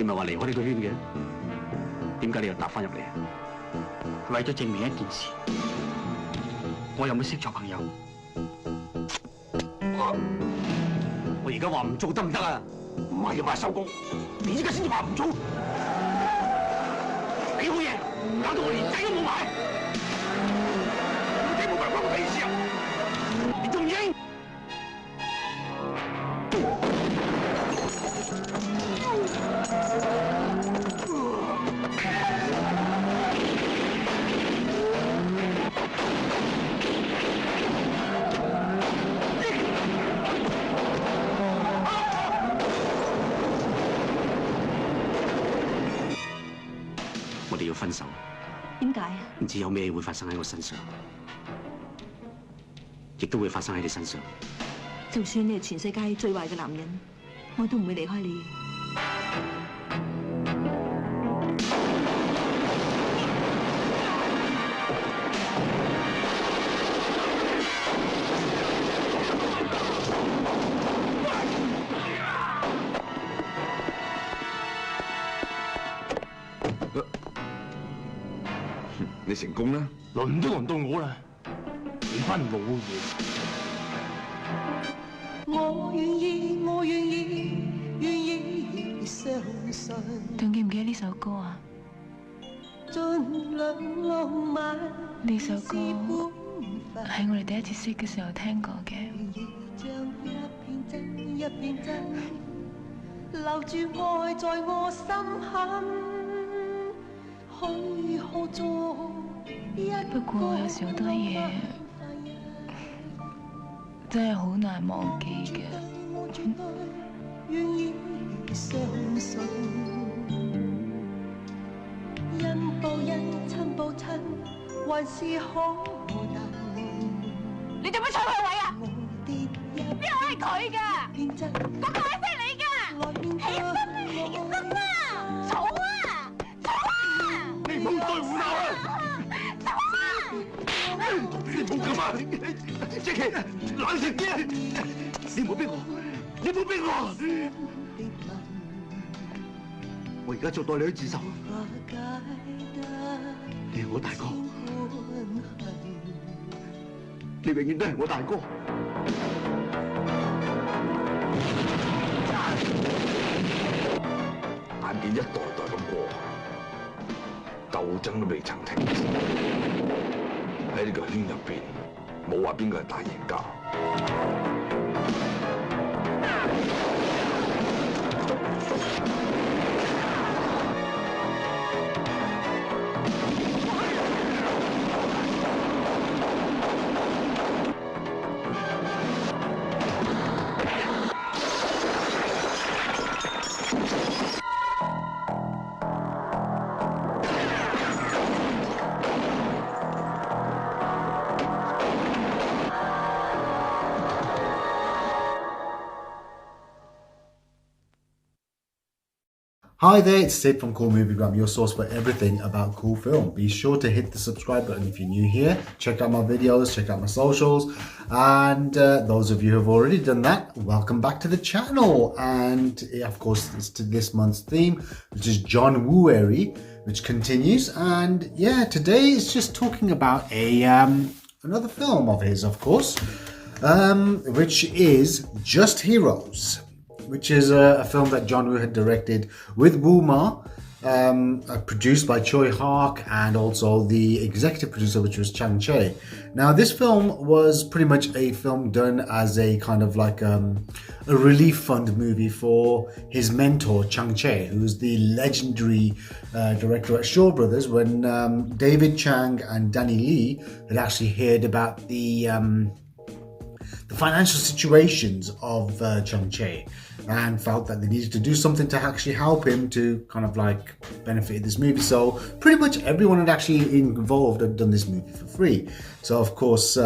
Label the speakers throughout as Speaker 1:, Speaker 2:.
Speaker 1: 唔係話離開呢個圈嘅，點解你又搭翻入嚟啊？為咗證明一件事，我有冇識做朋友？我而家話唔做得唔得啊？唔係話收工，你依家先至話唔做，你好嘢，搞到我連仔都冇埋，你冇埋關我屁事啊！你仲應？我哋要分手。
Speaker 2: 點解啊？
Speaker 1: 唔知有咩會發生喺我身上，亦都會發生喺你身上。
Speaker 2: 就算你係全世界最壞嘅男人，我都唔會離開你。
Speaker 3: 你成功啦！
Speaker 4: 輪都輪到我啦，你班老嘢！
Speaker 5: 我願意，我願意，願意相信。
Speaker 6: 仲記唔記得呢首歌啊？
Speaker 5: 盡量浪漫。
Speaker 6: 呢首歌係我哋第一次識嘅時候聽過嘅。
Speaker 5: 像一片真，一片真，留住愛在我心坎。
Speaker 6: 不過有時好多嘢真係好難忘記嘅。
Speaker 5: 恩報恩，親報親，還是可能。
Speaker 7: 你做乜搶佢位啊？邊個係佢㗎？嗰個係你㗎？起身啊！嘈啊！
Speaker 3: 你唔好再胡鬧啦！你唔好咁啊！積淇，冷靜啲！你唔好逼我，你唔好逼我！我而家就代你去自首。你係我大哥，你永遠都係我大哥。眼見一代代咁過，鬥爭都未曾停止。喺呢個圈入邊，冇話邊個係大贏家。
Speaker 8: Hi there, it's Sid from Cool Movie Grub, your source for everything about cool film. Be sure to hit the subscribe button if you're new here. Check out my videos, check out my socials. And those of you who have already done that, welcome back to the channel. And of course, it's to this month's theme, which is JOHN-WOOARY, which continues. And yeah, today is just talking about a another film of his, of course, which is Just Heroes, which is a film that John Woo had directed with Woo Ma, produced by Choi Hark, and also the executive producer, which was Chang Che. Now, this film was pretty much a film done as a kind of like a relief fund movie for his mentor, Chang Che, who was the legendary director at Shaw Brothers when David Chang and Danny Lee had actually heard about the financial situations of Chang Che, and felt that they needed to do something to actually help him to kind of like benefit this movie. So pretty much everyone had actually involved had done this movie for free. So of course, it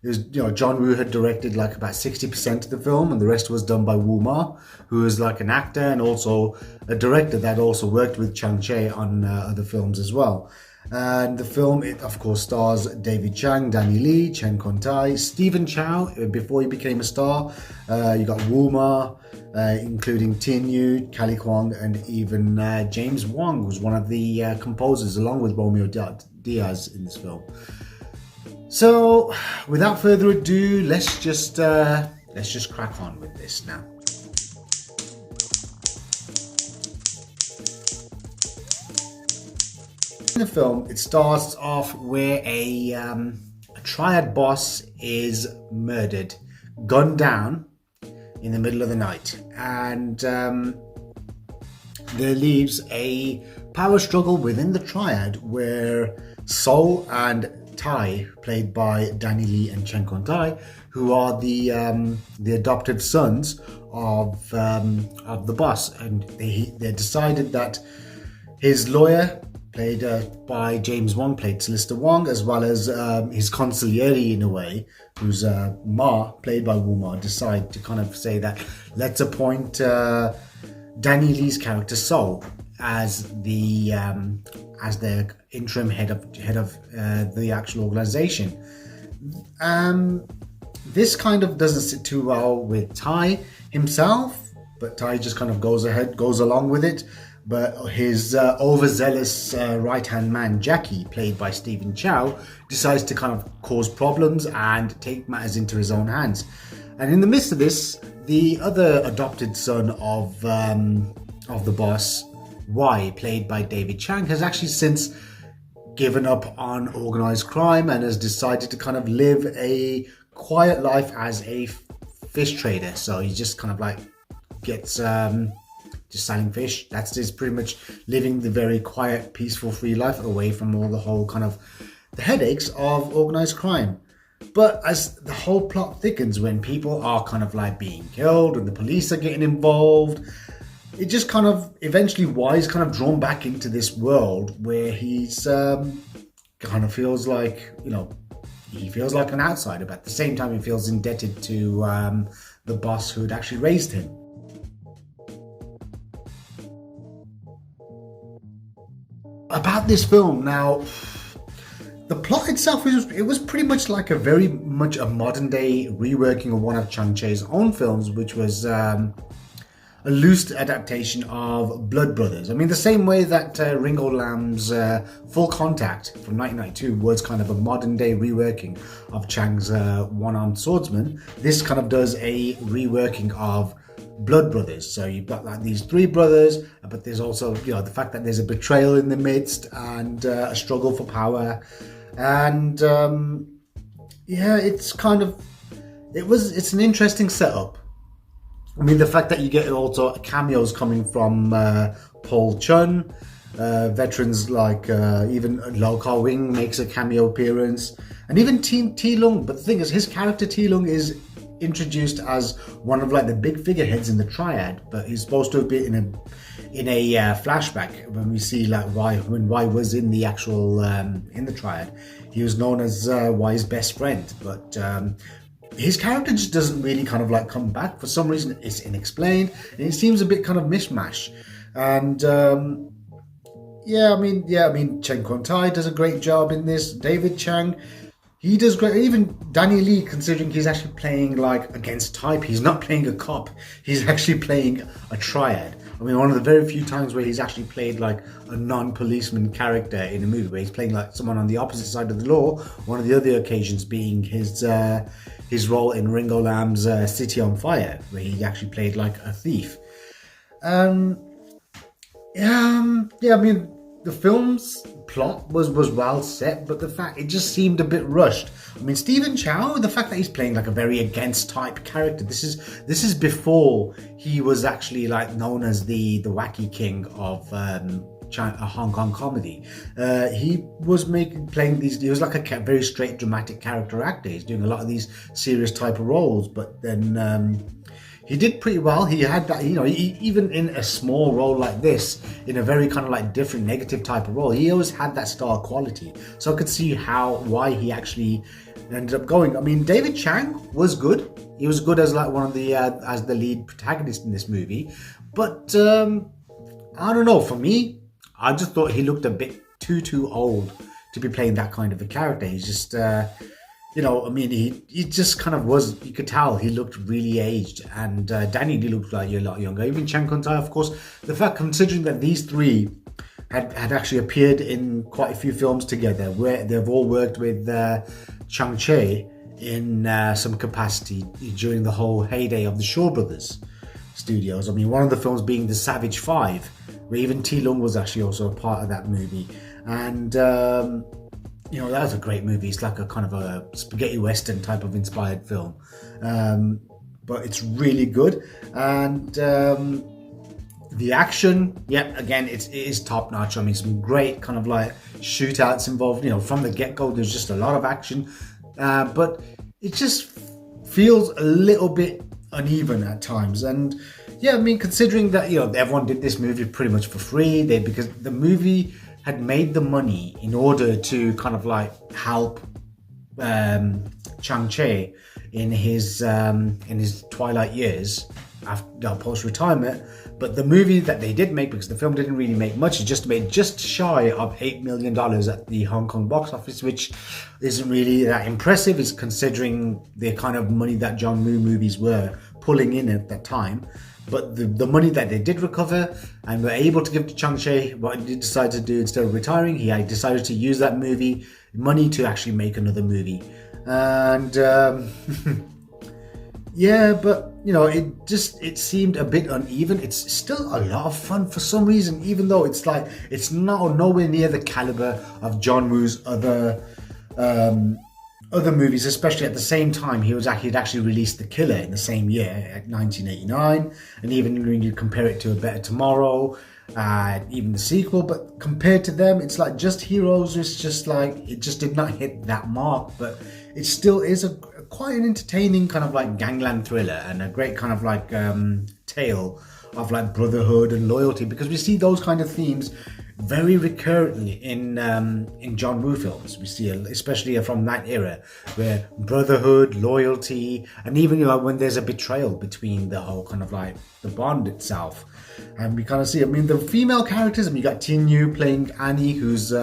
Speaker 8: was, John Woo had directed like about 60% of the film, and the rest was done by Woo Ma, who is like an actor and also a director that also worked with Chang Che on other films as well. And the film, it of course stars David Chang, Danny Lee, Chen Kon-tai, Stephen Chow, before he became a star. You got Woo-Ma, including Tin Yu, Kelly Kwong, and even James Wong, who's one of the composers, along with Romeo Diaz in this film. So, without further ado, let's just crack on with this now. In the film, it starts off where a triad boss is murdered, gunned down in the middle of the night, and there leaves a power struggle within the triad where Sol and Tai, played by Danny Lee and Chen Kon-tai, who are the adopted sons of the boss, and they decided that his lawyer, played by James Wong, played Solicitor Wong, as well as his consigliere in a way, who's Ma, played by Woo-Ma, decide to kind of say that let's appoint Danny Lee's character Sol as their interim head of the actual organization. This kind of doesn't sit too well with Tai himself, but Tai just kind of goes along with it. But his overzealous right-hand man, Jackie, played by Stephen Chow, decides to kind of cause problems and take matters into his own hands. And in the midst of this, the other adopted son of the boss, Y, played by David Chang, has actually since given up on organized crime and has decided to kind of live a quiet life as a fish trader. So he just kind of like gets... just selling fish. That's just pretty much living the very quiet, peaceful, free life away from all the whole kind of the headaches of organized crime. But as the whole plot thickens, when people are kind of like being killed and the police are getting involved, it just kind of eventually Y's kind of drawn back into this world where he's kind of feels like, you know, he feels like an outsider, but at the same time he feels indebted to the boss who had actually raised him. About this film now, the plot itself was pretty much like very much a modern day reworking of one of Chang Che's own films, which was a loose adaptation of Blood Brothers. I mean, the same way that Ringo Lam's Full Contact from 1992 was kind of a modern day reworking of Chang's One-Armed Swordsman, this kind of does a reworking of Blood Brothers. So you've got like these three brothers, but there's also, you know, the fact that there's a betrayal in the midst and a struggle for power, and yeah, it's an interesting setup. I mean, the fact that you get also cameos coming from Paul Chun, veterans like even Lau Kar Wing makes a cameo appearance, and even T Lung. But the thing is, his character T Lung is introduced as one of like the big figureheads in the triad, but he's supposed to have been in a flashback when we see like when Y was in the actual in the triad. He was known as Y's best friend, but his character just doesn't really kind of like come back for some reason. It's unexplained and it seems a bit kind of mishmash. And I mean Chen Kon-tai does a great job in this. David Chang, he does great. Even Danny Lee, considering he's actually playing like against type, he's not playing a cop, he's actually playing a triad. I mean, one of the very few times where he's actually played like a non-policeman character in a movie, where he's playing like someone on the opposite side of the law. One of the other occasions being his role in Ringo Lam's City on Fire, where he actually played like a thief. I mean, the film's plot was well set, but the fact it just seemed a bit rushed. I mean, Stephen Chow, the fact that he's playing like a very against type character, this is before he was actually like known as the wacky king of Hong Kong comedy. He was playing these. He was like a very straight dramatic character actor. He's doing a lot of these serious type of roles, but then he did pretty well. He had that, you know, even in a small role like this, in a very kind of like different negative type of role, he always had that star quality. So I could see why he actually ended up going. I mean, David Chang was good. He was good as like one of the as the lead protagonist in this movie. But I don't know. For me, I just thought he looked a bit too old to be playing that kind of a character. He's just, he just kind of was, you could tell he looked really aged, and Danny Lee looked like a lot younger. Even Chang Kun-tai, of course, the fact, considering that these three had actually appeared in quite a few films together, where they've all worked with Chang-Chi in some capacity during the whole heyday of the Shaw Brothers studios. I mean, one of the films being The Savage Five, where even T. Lung was actually also a part of that movie. And, that was a great movie. It's like a kind of a spaghetti western type of inspired film. But it's really good. And the action, again, it is top notch. I mean, some great kind of like shootouts involved. From the get-go, there's just a lot of action. But it just feels a little bit uneven at times. And considering that, everyone did this movie pretty much for free, because the movie had made the money in order to kind of like help Chang-Chi in his twilight years after post-retirement. But the movie that they did make, because the film didn't really make much, it just made just shy of $8 million at the Hong Kong box office, which isn't really that impressive, is considering the kind of money that John Woo movies were pulling in at that time. But the money that they did recover and were able to give to Chang-Chi, what he decided to do instead of retiring, he had decided to use that money to actually make another movie. And but it seemed a bit uneven. It's still a lot of fun for some reason, even though it's like it's nowhere near the caliber of John Woo's other movies, especially at the same time he'd actually released The Killer in the same year, at 1989, and even when you compare it to A Better Tomorrow, even the sequel, but compared to them, it's like Just Heroes. It's just like it just did not hit that mark, but it still is quite an entertaining kind of like gangland thriller, and a great kind of like tale of like brotherhood and loyalty, because we see those kind of themes very recurrently in John Woo films. We see, especially from that era, where brotherhood, loyalty, and even when there's a betrayal between the whole kind of like the bond itself. And we kind of see, the female characters, you got Tin Yu playing Annie, who's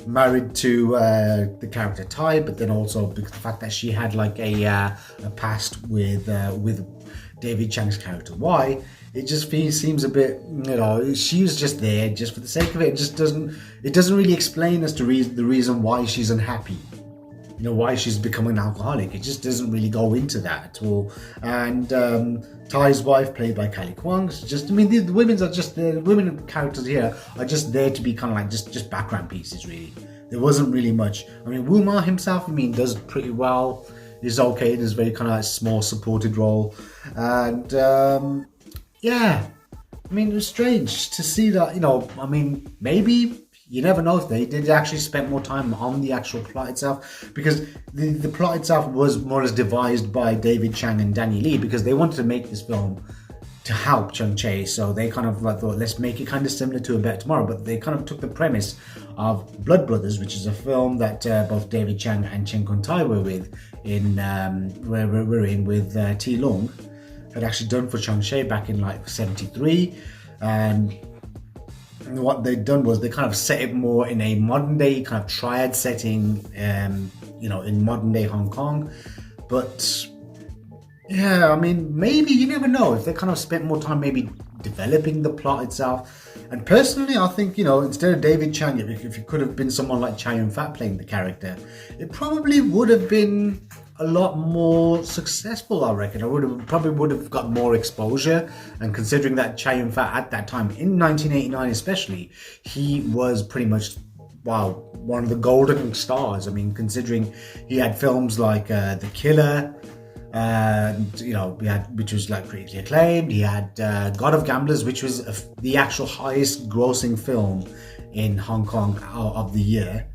Speaker 8: married to the character Tai, but then also because the fact that she had like a past with David Chang's character Y, it just seems a bit, she was just there just for the sake of it. It doesn't really explain as to the reason why she's unhappy, why she's becoming an alcoholic. It just doesn't really go into that at all. And Tai's wife, played by Kylie Kwong, the women characters here are just there to be kind of like just background pieces, really. There wasn't really much. Wu Ma himself, does pretty well. He's okay in his very kind of like small supported role. And it was strange to see that, maybe, you never know if they did actually spend more time on the actual plot itself, because the plot itself was more or less devised by David Chang and Danny Lee, because they wanted to make this film to help Chang-Chi. So they kind of thought, let's make it kind of similar to A Better Tomorrow, but they kind of took the premise of Blood Brothers, which is a film that both David Chang and Chang Kun-tai were with with T. Lung, had actually done for Chang-Chi back in like 73. And what they'd done was they kind of set it more in a modern day kind of triad setting, in modern day Hong Kong. But maybe, you never know, if they kind of spent more time maybe developing the plot itself. And personally, I think, instead of David Chang, if it could have been someone like Chow Yun-fat playing the character, it probably would have been a lot more successful, I reckon. Probably would have got more exposure. And considering that Chow Yun-fat at that time, in 1989 especially, he was pretty much, one of the golden stars. Considering he had films like The Killer, which was like critically acclaimed. He had God of Gamblers, which was the actual highest grossing film in Hong Kong of the year.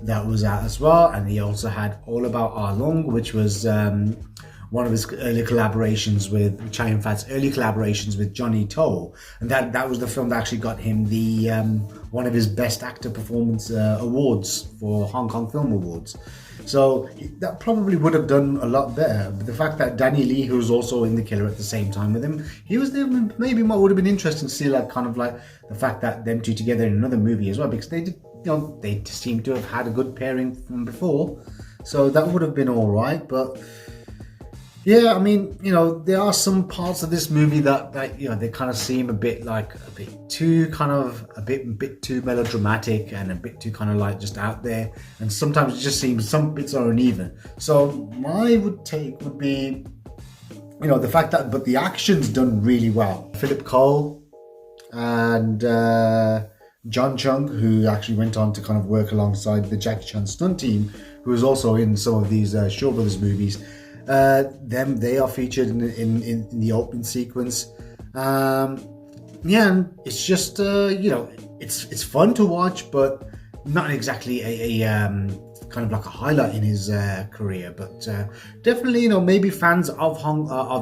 Speaker 8: That was out as well. And he also had All About Ah Lung, which was one of his early collaborations with Chow Yun-fat's early collaborations with Johnny To, and that was the film that actually got him the one of his Best Actor Performance awards for Hong Kong Film Awards. So that probably would have done a lot better. But the fact that Danny Lee, who was also in The Killer at the same time with him, he was there, maybe what would have been interesting to see, like kind of like the fact that them two together in another movie as well, because they did they seem to have had a good pairing from before, so that would have been all right. But yeah, I mean, there are some parts of this movie that they kind of seem a bit too too melodramatic and a bit too kind of like just out there, and sometimes it just seems some bits are uneven. So my take would be, the fact that, but the action's done really well. Philip Cole and John Chung, who actually went on to kind of work alongside the Jackie Chan stunt team, who was also in some of these Shaw Brothers movies. They are featured in the opening sequence. And it's just it's fun to watch, but not exactly a kind of like a highlight in his career. But definitely, maybe fans of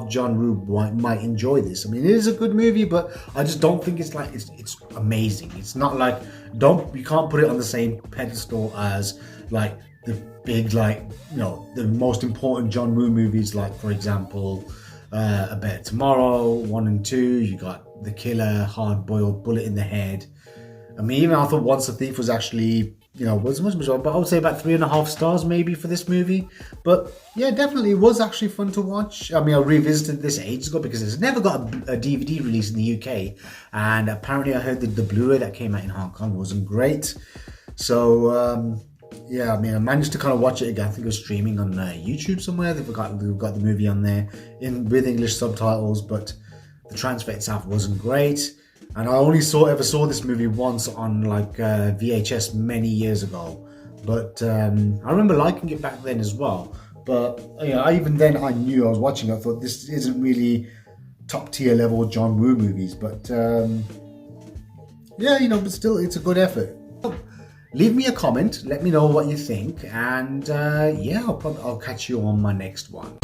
Speaker 8: John Woo might enjoy this. I mean, it is a good movie, but I just don't think it's amazing. It's not like you can't put it on the same pedestal as like the big, the most important John Woo movies, like for example A Better Tomorrow 1 and 2. You got The Killer, Hard Boiled, Bullet in the Head. I mean, even I thought Once a Thief was actually was much, but I would say about 3.5 stars maybe for this movie. But yeah, definitely it was actually fun to watch. I mean, I revisited this ages ago because it's never got a DVD release in the UK, and apparently I heard that the Blu-ray that came out in Hong Kong wasn't great. So yeah, I mean, I managed to kind of watch it again. I think it was streaming on YouTube somewhere. They've got the movie on there with English subtitles, but the transfer itself wasn't great. And I only ever saw this movie once on VHS many years ago. But I remember liking it back then as well. But even then I knew I was watching it. I thought this isn't really top tier level John Woo movies. But yeah, but still it's a good effort. Leave me a comment, let me know what you think, and yeah, I'll catch you on my next one.